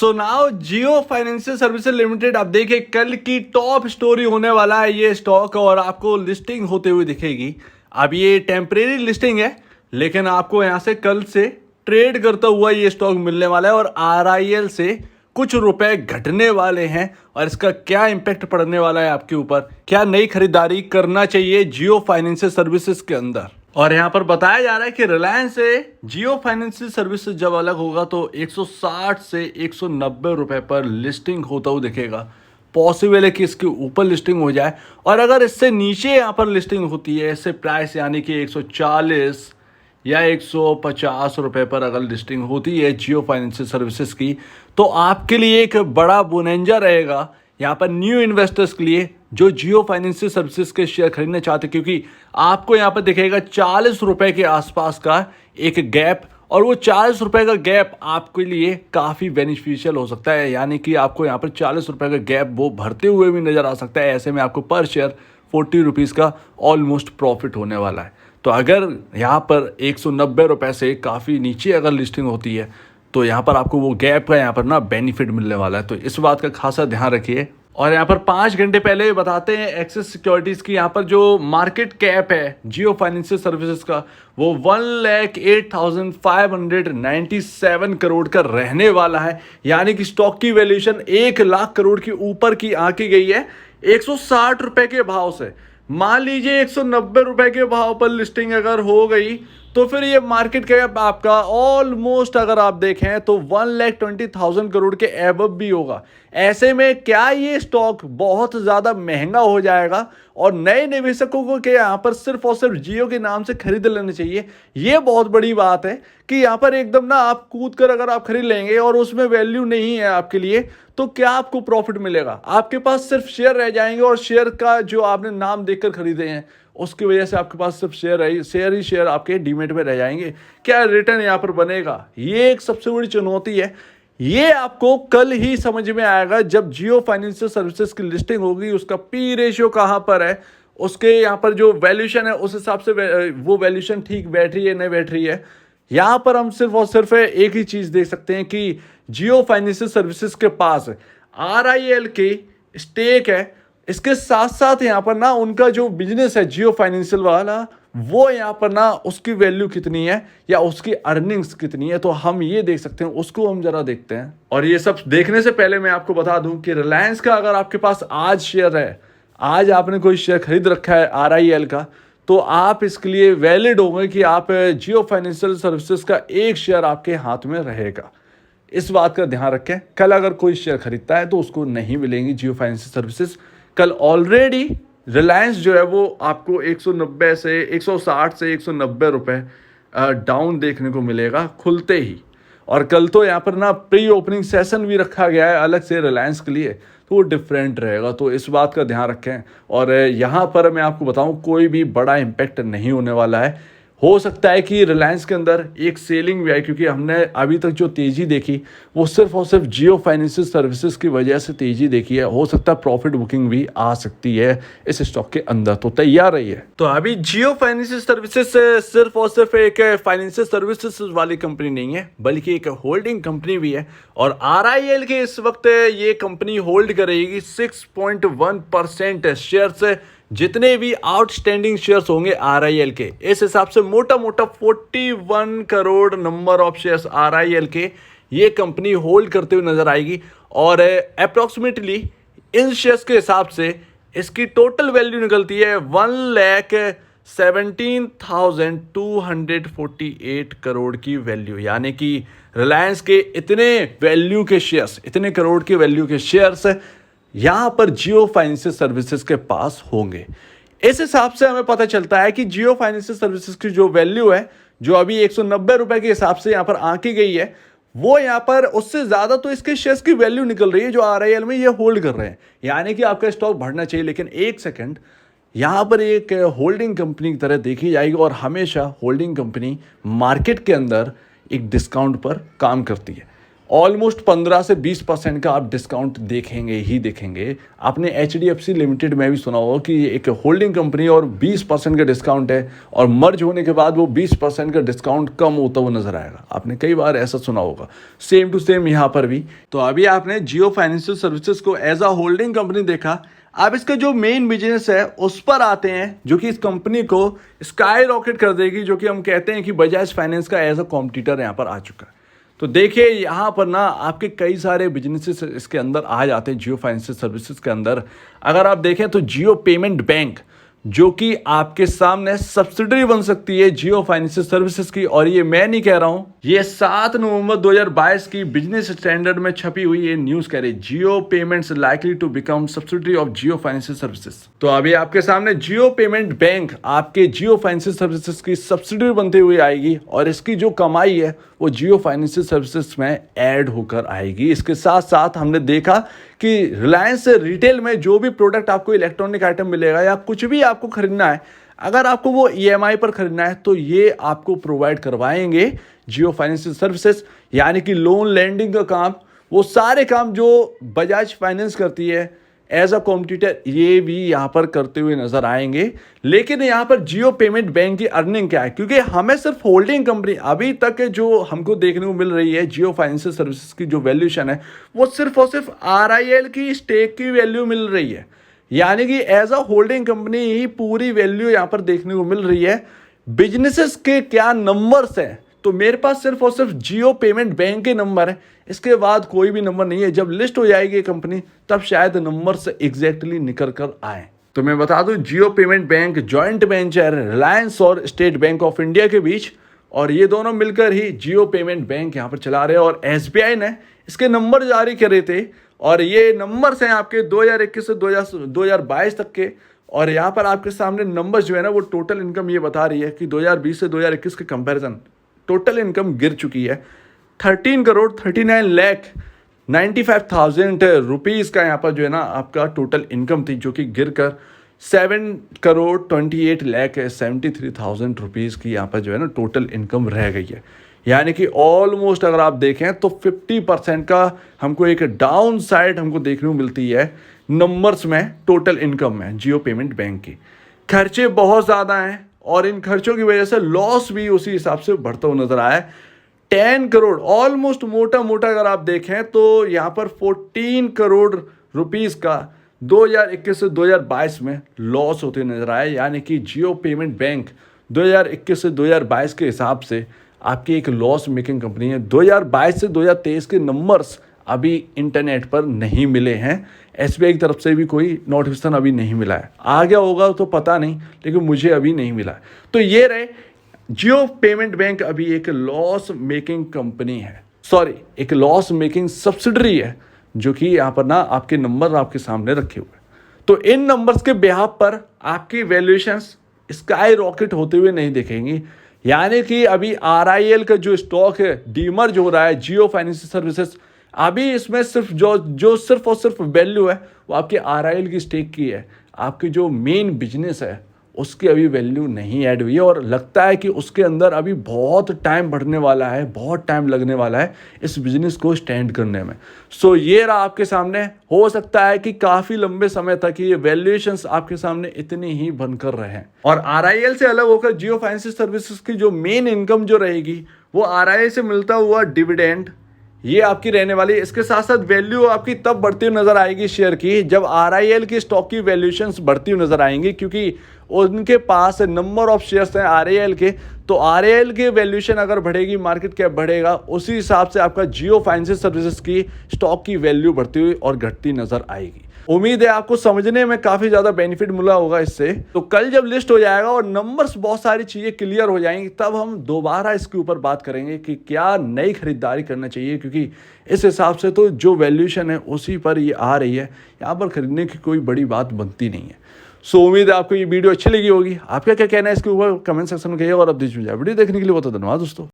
So now जियो financial services limited, आप देखिए कल की टॉप स्टोरी होने वाला है ये स्टॉक, और आपको लिस्टिंग होते हुए दिखेगी। अब ये टेम्परेरी लिस्टिंग है, लेकिन आपको यहाँ से कल से ट्रेड करता हुआ ये स्टॉक मिलने वाला है और आरआईएल से कुछ रुपए घटने वाले हैं। और इसका क्या इम्पैक्ट पड़ने वाला है आपके ऊपर, क्या नई खरीदारी करना चाहिए जियो फाइनेंशियल सर्विसेज के अंदर। और यहाँ पर बताया जा रहा है कि रिलायंस से जियो फाइनेंशियल सर्विसेज जब अलग होगा तो 160 से 190 रुपए पर लिस्टिंग होता हुआ दिखेगा। पॉसिबल है कि इसके ऊपर लिस्टिंग हो जाए, और अगर इससे नीचे यहाँ पर लिस्टिंग होती है, इससे प्राइस यानी कि 140 या 150 रुपए पर अगर लिस्टिंग होती है जियो फाइनेंशियल सर्विसेज की, तो आपके लिए एक बड़ा बोनेंजा रहेगा यहाँ पर न्यू इन्वेस्टर्स के लिए जो जियो फाइनेंशियल सर्विसेज के शेयर खरीदना चाहते हैं, क्योंकि आपको यहाँ पर दिखेगा 40 रुपए के आसपास का एक गैप, और वो 40 रुपए का गैप आपके लिए काफ़ी बेनिफिशियल हो सकता है। यानी कि आपको यहाँ पर 40 रुपए का गैप वो भरते हुए भी नज़र आ सकता है। ऐसे में आपको पर शेयर 40 रुपीज़ का ऑलमोस्ट प्रॉफिट होने वाला है। तो अगर यहाँ पर 190 रुपए से काफ़ी नीचे अगर लिस्टिंग होती है तो यहाँ पर आपको वो गैप का यहाँ पर ना बेनिफिट मिलने वाला है। तो इस बात का खासा ध्यान रखिए। और यहाँ पर 5 घंटे पहले बताते हैं एक्सिस सिक्योरिटीज़ की यहाँ पर जो मार्केट कैप है जियो फाइनेंशियल सर्विसेज का, वो 1,08,597 करोड़ का रहने वाला है। यानी कि स्टॉक की वैल्यूएशन 1 लाख करोड़ की ऊपर की आंकी गई है 160 रुपए के भाव से। मान लीजिए 190 रुपए के भाव पर लिस्टिंग अगर हो गई तो फिर ये मार्केट कैप आपका ऑलमोस्ट अगर आप देखें तो 1,20,000 करोड़ के एबव भी होगा। ऐसे में क्या ये स्टॉक बहुत ज़्यादा महंगा हो जाएगा और नए निवेशकों को क्या यहाँ पर सिर्फ और सिर्फ जियो के नाम से खरीद लेना चाहिए। ये बहुत बड़ी बात है कि यहाँ पर एकदम ना आप कूद कर अगर आप खरीद लेंगे और उसमें वैल्यू नहीं है आपके लिए, तो क्या आपको प्रॉफिट मिलेगा? आपके पास सिर्फ शेयर रह जाएंगे, और शेयर का जो आपने नाम देखकर खरीदे हैं उसकी वजह से आपके पास सिर्फ शेयर आपके डीमेट में रह जाएंगे। क्या रिटर्न यहाँ पर बनेगा? ये एक सबसे बड़ी चुनौती है। ये आपको कल ही समझ में आएगा जब जियो फाइनेंशियल सर्विसेज की लिस्टिंग होगी। उसका पी रेशियो कहाँ पर है, उसके यहाँ पर जो वैल्यूशन है उस हिसाब से वो वैल्यूशन ठीक बैठ रही है नहीं बैठ रही है। यहाँ पर हम सिर्फ और सिर्फ एक ही चीज़ देख सकते हैं कि जियो फाइनेंशियल सर्विसेज के पास आरआईएल की स्टेक है। इसके साथ साथ यहाँ पर ना उनका जो बिजनेस है जियो फाइनेंशियल वाला, वो यहाँ पर ना उसकी वैल्यू कितनी है या उसकी अर्निंग्स कितनी है, तो हम ये देख सकते हैं। उसको हम जरा देखते हैं। और ये सब देखने से पहले मैं आपको बता दूं कि रिलायंस का अगर आपके पास आज शेयर है, आज आपने कोई शेयर खरीद रखा है आरआईएल का, तो आप इसके लिए वैलिड होंगे कि आप जियो फाइनेंशियल सर्विसेज का एक शेयर आपके हाथ में रहेगा। इस बात का ध्यान रखें। कल अगर कोई शेयर खरीदता है तो उसको नहीं मिलेंगी जियो फाइनेंशियल सर्विसेज। कल ऑलरेडी रिलायंस जो है वो आपको 190 से 160 से 190 रुपए डाउन देखने को मिलेगा खुलते ही। और कल तो यहाँ पर ना प्री ओपनिंग सेशन भी रखा गया है अलग से रिलायंस के लिए, तो वो डिफरेंट रहेगा। तो इस बात का ध्यान रखें। और यहाँ पर मैं आपको बताऊँ कोई भी बड़ा इम्पैक्ट नहीं होने वाला है। हो सकता है कि रिलायंस के अंदर एक सेलिंग भी आए, क्योंकि हमने अभी तक जो तेज़ी देखी वो सिर्फ और सिर्फ जियो फाइनेंशियल सर्विसेज की वजह से तेज़ी देखी है। हो सकता है प्रॉफिट बुकिंग भी आ सकती है इस स्टॉक के अंदर, तो तैयार रहिए। तो अभी जियो फाइनेंशियल सर्विसेज सिर्फ और सिर्फ एक फाइनेंशियल सर्विसेज वाली कंपनी नहीं है, बल्कि एक होल्डिंग कंपनी भी है। और आरआईएल के इस वक्त ये कंपनी होल्ड करेगी 6.1% शेयर। जितने भी आउटस्टैंडिंग शेयर्स होंगे आरआईएल के, इस हिसाब से मोटा मोटा 41 crore number of shares RIL के ये कंपनी होल्ड करते हुए नजर आएगी। और अप्रॉक्सीमेटली इन शेयर्स के हिसाब से इसकी टोटल वैल्यू निकलती है 1,17,248 करोड़ की वैल्यू। यानी कि रिलायंस के इतने वैल्यू के शेयर्स, इतने करोड़ के वैल्यू के शेयर्स यहाँ पर जियो फाइनेंशियल सर्विसेज के पास होंगे। इस हिसाब से हमें पता चलता है कि जियो फाइनेंशियल सर्विसेज की जो वैल्यू है, जो अभी 190 रुपए के हिसाब से यहाँ पर आंकी गई है, वो यहाँ पर उससे ज़्यादा तो इसके शेयर्स की वैल्यू निकल रही है जो आरआईएल में ये होल्ड कर रहे हैं। यानी कि आपका स्टॉक बढ़ना चाहिए, लेकिन एक सेकेंड, यहाँ पर एक होल्डिंग कंपनी की तरह देखी जाएगी। और हमेशा होल्डिंग कंपनी मार्केट के अंदर एक डिस्काउंट पर काम करती है। ऑलमोस्ट 15 से 20% का आप डिस्काउंट देखेंगे ही देखेंगे। आपने HDFC लिमिटेड में भी सुना होगा कि एक होल्डिंग कंपनी और 20% का डिस्काउंट है, और मर्ज होने के बाद वो 20% का डिस्काउंट कम होता हुआ नजर आएगा। आपने कई बार ऐसा सुना होगा, सेम टू सेम यहाँ पर भी। तो अभी आपने जियो फाइनेंशियल सर्विसेज को एज अ होल्डिंग कंपनी देखा। अब इसका जो मेन बिजनेस है उस पर आते हैं, जो कि इस कंपनी को स्काई रॉकेट कर देगी, जो कि हम कहते हैं कि बजाज फाइनेंस का एज अ कॉम्पिटिटर यहाँ पर आ चुका है। तो देखिए यहाँ पर ना आपके कई सारे बिजनेसेस इसके अंदर आ जाते हैं जियो फाइनेंशियल सर्विसेज के अंदर। अगर आप देखें तो जियो पेमेंट बैंक, जो कि आपके सामने सब्सिडरी बन सकती है जियो फाइनेंशियल सर्विसेज की, और ये मैं नहीं कह रहा हूं, ये 7 नवंबर 2022 की बिजनेस स्टैंडर्ड में छपी हुई ये न्यूज कह रही, Jio payments likely to become subsidiary of Jio financial services. तो अभी आपके सामने जियो पेमेंट बैंक आपके जियो फाइनेंशियल सर्विसेज की सब्सिडरी बनते हुए आएगी, और इसकी जो कमाई है वो जियो फाइनेंशियल सर्विसेज में ऐड होकर आएगी। इसके साथ साथ हमने देखा कि रिलायंस रिटेल में जो भी प्रोडक्ट आपको इलेक्ट्रॉनिक आइटम मिलेगा या कुछ भी आपको खरीदना है, अगर आपको वो EMI पर खरीदना है तो ये आपको प्रोवाइड करवाएंगे जियो फाइनेंशियल सर्विसेज। यानी कि लोन लैंडिंग का काम, वो सारे काम जो बजाज फाइनेंस करती है एज अ कॉम्पिटिटर, ये भी यहाँ पर करते हुए नजर आएंगे। लेकिन यहाँ पर जियो पेमेंट बैंक की अर्निंग क्या है, क्योंकि हमें सिर्फ होल्डिंग कंपनी अभी तक जो हमको देखने को मिल रही है, जियो फाइनेंशियल सर्विसेज की जो वैल्यूएशन है वो सिर्फ और सिर्फ RIL की स्टेक की वैल्यू मिल रही है। यानी कि एज अ होल्डिंग कंपनी ही पूरी वैल्यू यहाँ पर देखने को मिल रही है। बिजनेसेस के क्या नंबर्स हैं, तो मेरे पास सिर्फ और सिर्फ जियो पेमेंट बैंक के नंबर है, इसके बाद कोई भी नंबर नहीं है। जब लिस्ट हो जाएगी कंपनी तब शायद नंबर से एग्जैक्टली निकल कर आए। तो मैं बता दूं, Jio payment bank joint venture Reliance और स्टेट बैंक ऑफ इंडिया के बीच, और ये दोनों मिलकर ही जियो पेमेंट बैंक यहाँ पर चला रहे हैं। और SBI ने इसके नंबर जारी करे थे, और ये नंबर्स हैं आपके 2021 से 2022 तक के। और यहाँ पर आपके सामने नंबर्स जो है ना, वो टोटल इनकम ये बता रही है कि 2020 से 2021 के कंपैरिजन टोटल इनकम गिर चुकी है। 13 करोड़ 39 लाख 95,000 रुपीज़ का यहाँ पर जो है ना आपका टोटल इनकम थी, जो कि गिर कर 7 करोड़ 28 लाख 73,000 रुपीज़ की यहाँ पर जो है ना टोटल इनकम रह गई है। यानी कि ऑलमोस्ट अगर आप देखें तो 50% का हमको एक डाउन साइड हमको देखने को मिलती है नंबर्स में, टोटल इनकम में जियो पेमेंट बैंक की। खर्चे बहुत ज़्यादा हैं, और इन खर्चों की वजह से लॉस भी उसी हिसाब से बढ़ता हुआ नजर आया है। 10 करोड़ ऑलमोस्ट मोटा मोटा अगर आप देखें तो यहाँ पर 14 करोड़ रुपीस का 2021 से 2022 में लॉस होते नजर आए। यानी कि जियो पेमेंट बैंक 2021 से 2022 के हिसाब से आपकी एक लॉस मेकिंग कंपनी है। 2022 से 2023 के नंबर्स अभी इंटरनेट पर नहीं मिले हैं, SBI की तरफ से भी कोई नोटिफिकेशन अभी नहीं मिला है। आ गया होगा तो पता नहीं, लेकिन मुझे अभी नहीं मिला है। तो ये रहे, जियो पेमेंट बैंक अभी एक लॉस मेकिंग कंपनी है, सॉरी एक लॉस मेकिंग सब्सिडरी है, जो कि यहाँ पर ना आपके नंबर आपके सामने रखे हुए। तो इन नंबर्स के बिहाफ पर आपकी वैल्यूएशंस स्काई रॉकेट होते हुए नहीं दिखेंगी। यानी कि अभी RIL का जो स्टॉक है डीमर्ज हो रहा है जियो फाइनेंशियल सर्विसेज, अभी इसमें सिर्फ जो सिर्फ और सिर्फ वैल्यू है वो आपके RIL की स्टेक की है। आपकी जो मेन बिजनेस है उसकी अभी वैल्यू नहीं ऐड हुई है, और लगता है कि उसके अंदर अभी बहुत टाइम बढ़ने वाला है, बहुत टाइम लगने वाला है इस बिजनेस को स्टैंड करने में। सो ये रहा आपके सामने। हो सकता है कि काफ़ी लंबे समय तक ये वैल्यूएशंस आपके सामने इतनी ही बनकर रहे। और RIL से अलग होकर जियो फाइनेंशियल सर्विसेज की जो मेन इनकम जो रहेगी वो RIL से मिलता हुआ डिविडेंड, ये आपकी रहने वाली। इसके साथ साथ वैल्यू आपकी तब बढ़ती हुई नजर आएगी शेयर की जब RIL की स्टॉक की वैल्यूएशंस बढ़ती हुई नजर आएंगी, क्योंकि उनके पास नंबर ऑफ शेयर्स हैं RIL के। तो RIL के वैल्यूएशन अगर बढ़ेगी, मार्केट कैप बढ़ेगा, उसी हिसाब से आपका जियो फाइनेंशियल सर्विसेज की स्टॉक की वैल्यू बढ़ती हुई और घटती नजर आएगी। उम्मीद है आपको समझने में काफ़ी ज़्यादा बेनिफिट मिला होगा इससे। तो कल जब लिस्ट हो जाएगा और नंबर्स बहुत सारी चीज़ें क्लियर हो जाएंगी, तब हम दोबारा इसके ऊपर बात करेंगे कि क्या नई खरीदारी करना चाहिए, क्योंकि इस हिसाब से तो जो वैल्यूएशन है उसी पर ये आ रही है, यहाँ पर खरीदने की कोई बड़ी बात बनती नहीं है। सो उम्मीद है आपको ये वीडियो अच्छी लगी होगी। आपका क्या कहना है इसके ऊपर कमेंट सेक्शन में कहिएगा, और अब वीडियो देखने के लिए बहुत धन्यवाद दोस्तों।